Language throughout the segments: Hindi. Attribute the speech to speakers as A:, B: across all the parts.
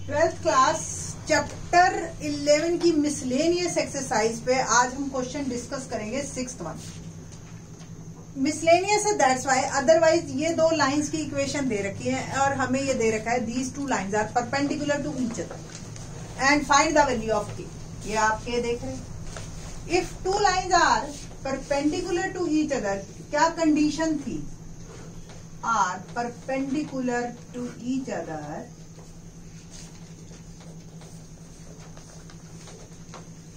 A: ट्वेल्थ क्लास चैप्टर 11 की मिसलेनियस एक्सरसाइज पे आज हम क्वेश्चन डिस्कस करेंगे। 6th वन मिसलेनियस है, दैट्स व्हाई। अदरवाइज ये दो लाइंस की इक्वेशन दे रखी है और हमें ये दे रखा है these two lines are perpendicular to each other and find the value of K. ये आप के देख रहे हैं। If two lines are perpendicular to each other, क्या कंडीशन थी? Are perpendicular to each other,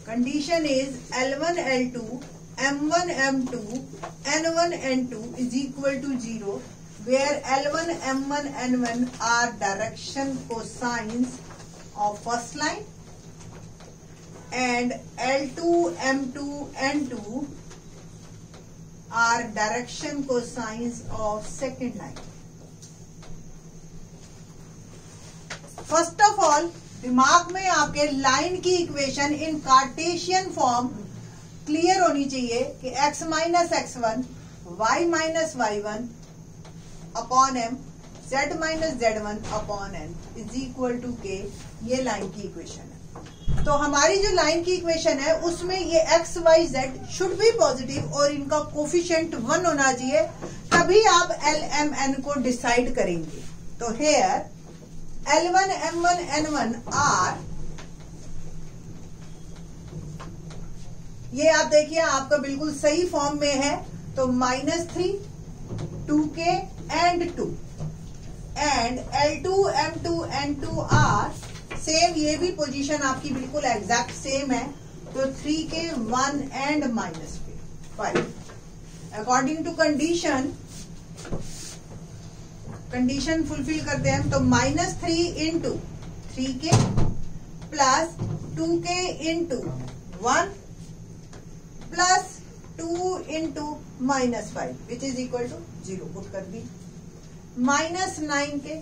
A: condition is L1 L2 M1 M2 N1 N2 is equal to 0, where L1 M1 N1 are direction cosines of first line and L2 M2 N2 are direction cosines of second line. First of all, दिमाग में आपके लाइन की equation in Cartesian form clear होनी चाहिए कि x minus x1 y minus y1 upon m z minus z1 upon n is equal to k। ये लाइन की इक्वेशन है। तो हमारी जो लाइन की इक्वेशन है उसमें ये x y z should be positive और इनका कोफिशिएंट 1 होना चाहिए, तभी आप l m n को डिसाइड करेंगे। तो hair L1 M1 N1 R, ये आप देखिए आपका बिल्कुल सही फॉर्म में है। तो -3 2k and 2 and L2 M2 N2 R same, ये भी पोजीशन आपकी बिल्कुल एग्जैक्ट सेम है। तो 3k 1 and -5 according to condition fulfil करते हैं। तो -3 into 3k plus 2k into 1 plus 2 into -5 which is equal to 0 put कर दी। -9k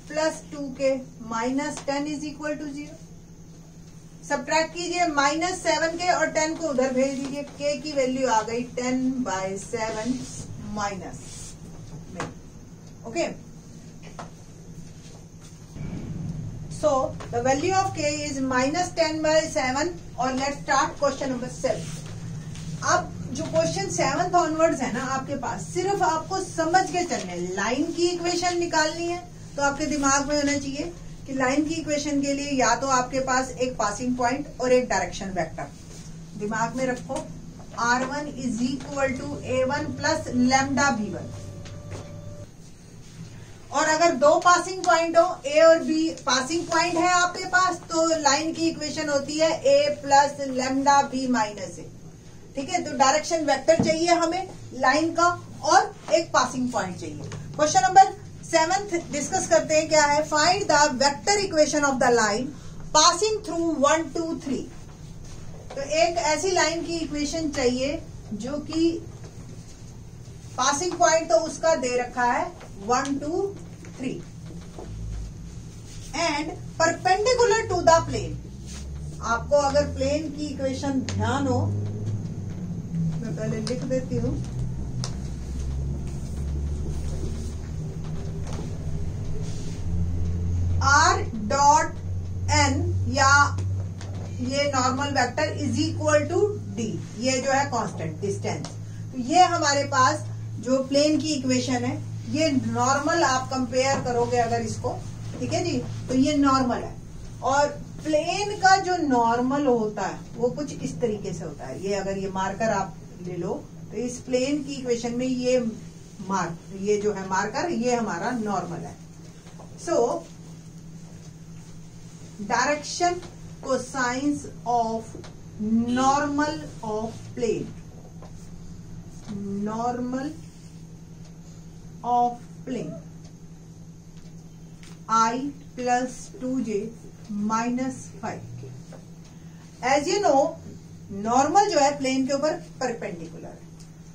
A: plus 2k -10 is equal to 0। Subtract कीजिए -7k और 10 को उधर भेज दीजिए। k की वैल्यू आ गई 10/7 माइनस में। Okay, so the value of k is -10/7 और let's start question number 7। अब जो क्वेश्चन 7th ऑनवर्ड्स है ना आपके पास, सिर्फ आपको समझ के चलने, लाइन की इक्वेशन निकालनी है। तो आपके दिमाग में होना चाहिए कि लाइन की इक्वेशन के लिए या तो आपके पास एक पासिंग पॉइंट और एक डायरेक्शन वेक्टर दिमाग में रखो। R1 is equal to A1 plus lambda B1। और अगर दो पासिंग पॉइंट हो, ए और बी पासिंग पॉइंट है आपके पास, तो लाइन की इक्वेशन होती है ए प्लस लैम्डा बी माइनस ए। ठीक है, तो डायरेक्शन वेक्टर चाहिए हमें लाइन का और एक पासिंग पॉइंट चाहिए। क्वेश्चन नंबर 7 डिस्कस करते हैं। क्या है? Find the vector equation of the line passing through 1 2 3। तो एक ऐसी लाइन की इक्वेशन चाहिए जो कि पासिंग पॉइंट तो उसका दे रखा है 1 2 3 and perpendicular to the plane. आपको अगर प्लेन की इक्वेशन ध्यान हो, मैं पहले लिख देती हूं। R डॉट n या ये normal vector is equal to d, ये जो है कांस्टेंट डिस्टेंस। तो ये हमारे पास जो प्लेन की इक्वेशन है, ये नॉर्मल आप कंपेयर करोगे अगर इसको, ठीक है जी, तो ये नॉर्मल है। और प्लेन का जो नॉर्मल होता है वो कुछ इस तरीके से होता है। ये अगर ये मार्कर आप ले लो तो इस प्लेन की इक्वेशन में ये ये जो है मार्कर, ये हमारा नॉर्मल है। So direction cosines of normal of plane, normal of plane I plus 2j minus 5k। As you know, normal जो है प्लेन के ऊपर परपेंडिकुलर है।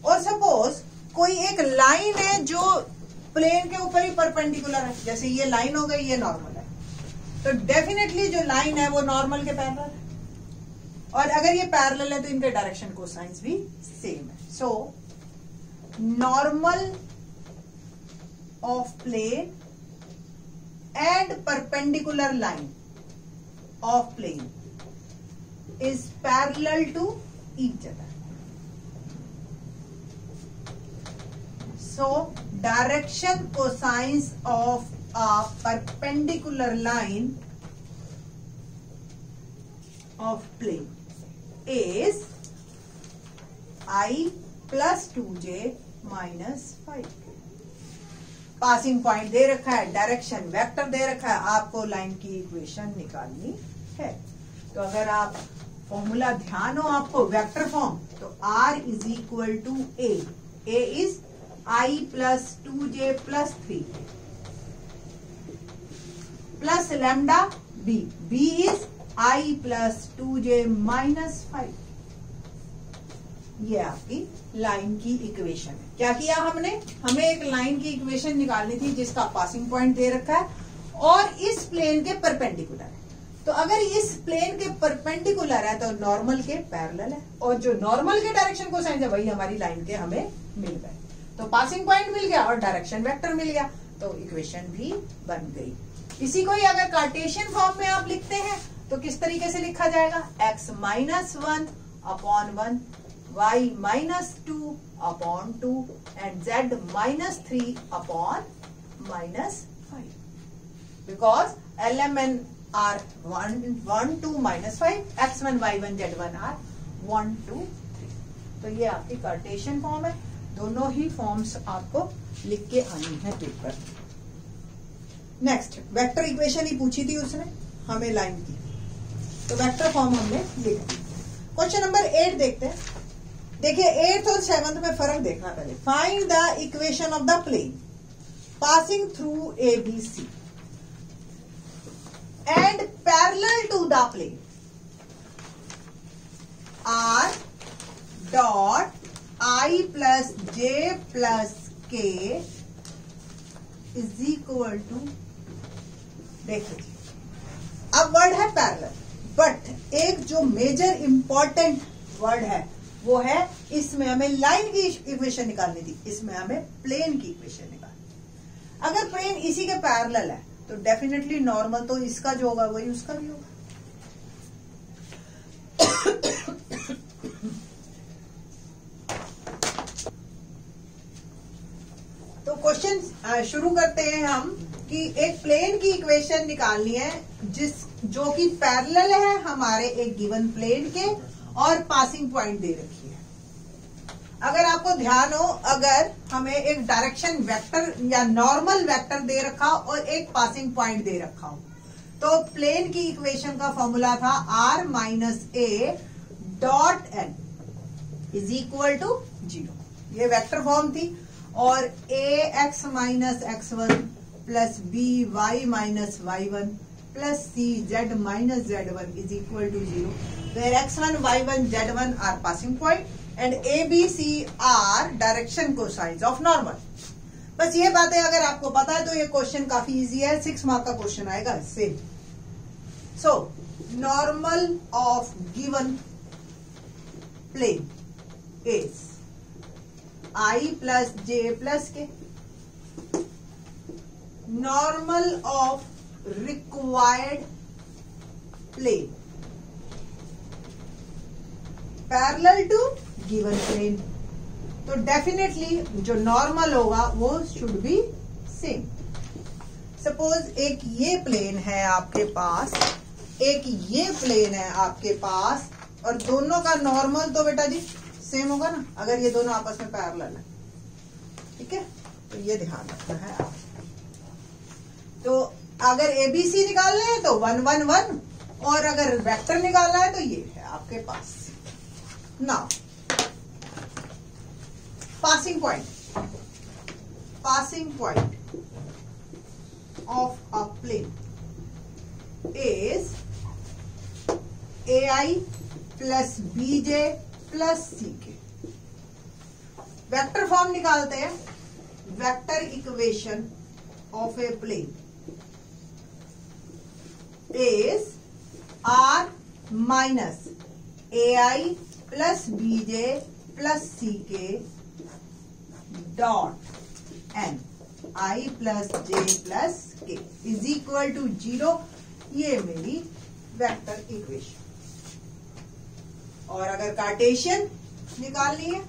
A: और सपोज कोई एक लाइन है जो प्लेन के ऊपर ही परपेंडिकुलर है, जैसे ये लाइन हो गई, ये नॉर्मल है, तो डेफिनेटली जो लाइन है वो नॉर्मल के पैरेलल है। और अगर ये पैरेलल है तो इनके डायरेक्शन कोसाइंस भी सेम है। So normal of plane and perpendicular line of plane is parallel to each other. So direction cosines of a perpendicular line of plane is I plus 2j minus 5. Passing point दे रखा है, डायरेक्शन वेक्टर दे रखा है, आपको लाइन की इक्वेशन निकालनी है। तो अगर आप फॉर्मूला ध्यान हो आपको वेक्टर फॉर्म, तो r is equal to a is I plus 2j plus 3 plus lambda b is I plus 2j minus 5। ये आपकी लाइन की इक्वेशन है। क्या किया हमने, हमें एक लाइन की इक्वेशन निकालनी थी जिसका पासिंग पॉइंट दे रखा है और इस प्लेन के परपेंडिकुलर है। तो अगर इस प्लेन के परपेंडिकुलर है तो नॉर्मल के पैरेलल है, और जो नॉर्मल के डायरेक्शन कोसाइन है वही हमारी लाइन के हमें मिल गए। तो पासिंग पॉइंट मिल गया और डायरेक्शन वेक्टर मिल गया, तो इक्वेशन भी बन गई। इसी को ही अगर कार्टेशियन फॉर्म में आप लिखते हैं तो किस तरीके से लिखा जाएगा, x minus 1 upon 1, y minus 2 upon 2 and z minus 3 upon minus 5, because LMN are 1 2 minus 5, x1 y1 z1 are 1 2 3। तो ये आपकी कार्टेशियन फॉर्म है। दोनों ही फॉर्म्स आपको लिख के आनी है पेपर। नेक्स्ट वेक्टर इक्वेशन ही पूछी थी उसने हमें लाइन की, तो वेक्टर फॉर्म हमने लिख दी। क्वेश्चन नंबर 8 देखते हैं। देखिए 8th और 7th में फर्क देखना पहले। Find the equation of the plane passing through ABC and parallel to the plane R dot I plus J plus K is equal to, देखिए अब वर्ड है पैरेलल, बट एक जो मेजर इंपॉर्टेंट वर्ड है वो है, इसमें हमें लाइन की इक्वेशन निकालनी थी, इसमें हमें प्लेन की इक्वेशन निकालनी। अगर प्लेन इसी के पैरेलल है तो डेफिनेटली नॉर्मल तो इसका जो होगा वही उसका भी होगा। तो क्वेश्चन शुरू करते हैं हम कि एक प्लेन की इक्वेशन निकालनी है जो कि पैरेलल है हमारे एक गिवन प्लेन के और पासिंग पॉइंट दे रखी है। अगर आपको ध्यान हो, अगर हमें एक डायरेक्शन वेक्टर या नॉर्मल वेक्टर दे रखा और एक पासिंग पॉइंट दे रखा हो, तो प्लेन की इक्वेशन का फॉर्मूला था r minus a dot n is equal to 0। ये वेक्टर फॉर्म थी। और ax minus x1 plus b y minus y1 plus c z minus z1 is equal to 0, where x1 y1 z1 are passing point and a b c are direction cosines of normal। बस ये बातें अगर आपको पता है तो ये क्वेश्चन काफी इजी है, 6 मार्क का क्वेश्चन आएगा इससे। So normal of given plane is I plus j plus k, normal of required plane parallel to given plane. तो डेफिनेटली जो नॉर्मल होगा वो शुड बी सेम। सपोज एक ये प्लेन है आपके पास, एक ये प्लेन है आपके पास, और दोनों का नॉर्मल तो बेटा जी सेम होगा ना, अगर ये दोनों आपस में पैरेलल है। ठीक है, तो ये ध्यान रखना है आप। तो अगर ABC निकालना है तो 1 1 1, और अगर वेक्टर निकालना है तो ये है आपके पास। Now passing point of a plane is AI plus BJ plus CK। Vector form निकालते हैं। Vector equation of a plane is R minus AI plus BJ plus CK dot N I plus J plus K is equal to 0। ये मेरी वेक्टर इक्वेशन। और अगर कार्टेशियन निकालनी है,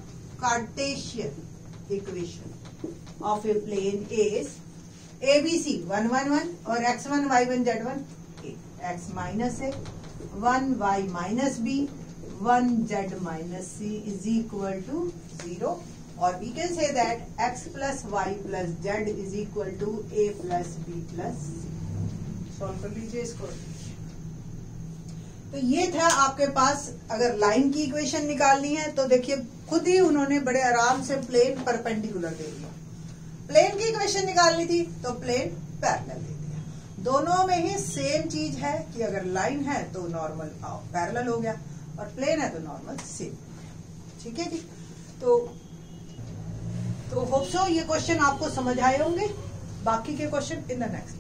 A: cartesian equation of a plane is ABC 1 1 1 और x1 y1 z1 x minus a 1 y minus b 1 z minus c is equal to 0। और we can say that x plus y plus z is equal to a plus b plus c। Solve कर लीजिए इसको। तो ये था आपके पास, अगर लाइन की इक्वेशन निकालनी है तो देखिए खुद ही उन्होंने बड़े आराम से प्लेन परपेंडिकुलर दे दिया। प्लेन की इक्वेशन निकालनी थी तो प्लेन पैरेलल दे दिया। दोनों में ही सेम चीज है कि अगर लाइन है तो नॉर्मल पैरेलल हो गया और प्लेन है तो नॉर्मल सेम। ठीक है जी। तो होप सो ये क्वेश्चन आपको समझ आए होंगे। बाकी के क्वेश्चन इन द नेक्स्ट।